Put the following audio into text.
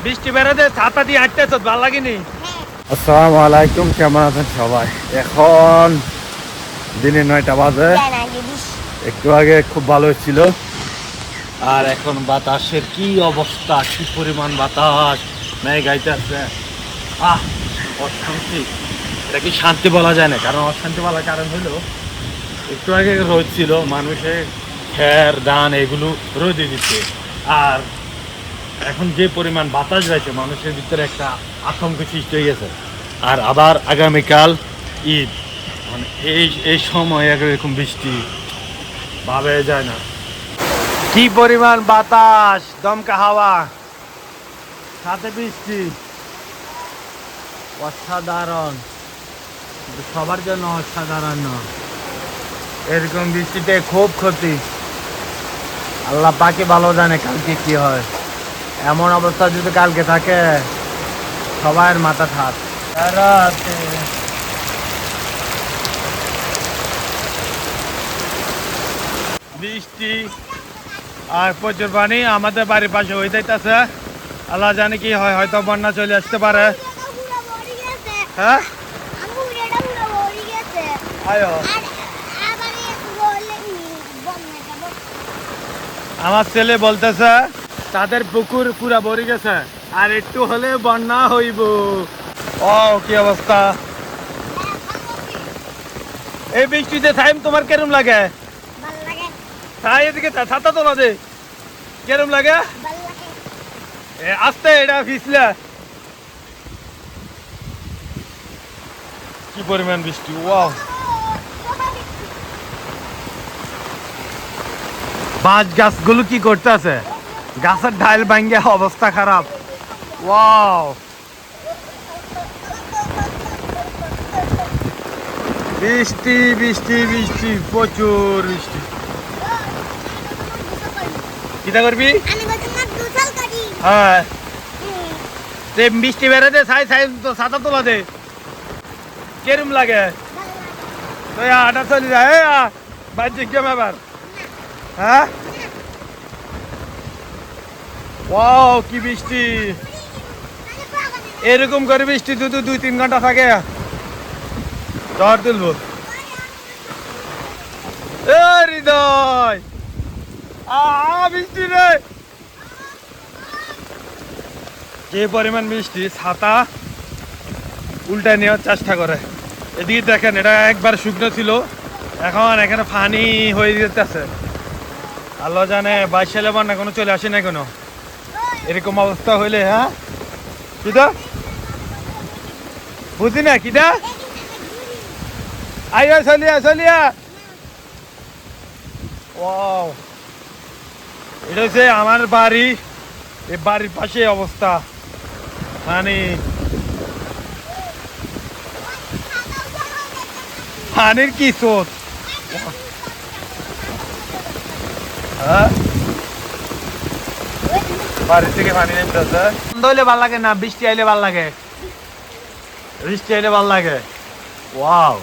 বৃষ্টি বেড়াতে ছাতা দিয়ে হাঁটতেছ, ভালো লাগেনি? আসসালামু আলাইকুম, কেমন আছেন সবাই? এখন দিনে 9টা বাজে। একটু আগে খুব ভালো ছিল, আর এখন বাতাসের কি অবস্থা, কি পরিমাণ বাতাস, মেঘ গাইতেছে। অশান্তি। এটা কি শান্তি বলা যায় না, কারণ অশান্তি বলার কারণ হলো একটু আগে রোদ ছিল, মানুষের খের ধান এগুলো রোদে দিচ্ছে, আর এখন যে পরিমাণ বাতাস যাচ্ছে মানুষের ভিতরে একটা আতঙ্ক সৃষ্টি হয়ে গেছে। আর আবার আগামীকাল ঈদ, মানে এই সময় এরকম বৃষ্টি ভাবে যায় না। কি পরিমাণ বাতাস, দমকা হাওয়া, সাথে বৃষ্টি, অসাধারণ। সবার জন্য অসাধারণ না, এরকম বৃষ্টিতে খুব ক্ষতি। আল্লাহ পাকে ভালো জানে কালকে কি হয়। এমন অবস্থা যদি কালকে থাকে, সবার মাথা থাক। বৃষ্টি আর প্রচুর পানি আমাদের বাড়ির পাশে হয়ে যাইতেছে। আল্লাহ জানে কি হয়, হয়তো বন্যা চলে আসতে পারে। হ্যাঁ, আমার ছেলে বলতেছে তাদের পুকুর পুরা ভরে গেছে, আর একটু হলে বন্যা হইব। ও কি অবস্থা! এই বৃষ্টিতে টাইম তোমার কেরম লাগে? তাই এদিকে ছাতা তোলা দে, কেরম লাগে? আস্তে, এটা ভিজলে। কি পরিমাণ বৃষ্টি! ওয়াও, বাঁশ গাছগুলো কি করতেছে, গাছের ঢাল ভাঙ্গে অবস্থা খারাপ। ওয়াও, বৃষ্টি বৃষ্টি বৃষ্টি, প্রচুর বৃষ্টি। কিটা করবি? হ্যাঁ, বৃষ্টি বেড়াতে ছাই ছাই ছাতা তোলা দে, কেরম লাগে? তুই আটা চলে যায় বাহ্যিক কেম এবার। হ্যাঁ, ওয়াও কি বৃষ্টি! এরকম করে বৃষ্টি যদি 2-3 ঘন্টা থাকে, ঝড় তুলবো। হৃদয়, বৃষ্টি রে, যে পরিমাণ বৃষ্টি, ছাতা উল্টা নেওয়ার চেষ্টা করে। এদিকে দেখেন, এটা একবার শুকনো ছিল, এখন এখানে পানি হয়ে যেতেছে। আল্লাহ জানে 22 সালে বন্যা কোনো চলে আসে না কোনো, এরকম অবস্থা হইলে। হ্যাঁ, কিটা বুঝি না, কিটা আইয়া চলিয়া চলিয়া। ও, এটা হচ্ছে আমার বাড়ি, এই বাড়ির পাশে অবস্থা, মানে পানির কি স্রোত। হ্যাঁ, বাড়ি থেকে পানি নেমতেছে। বন্ধ হইলে ভাল লাগে না, বৃষ্টি আইলে ভাল লাগে? বৃষ্টি আইলে ভাল লাগে। ওয়াও,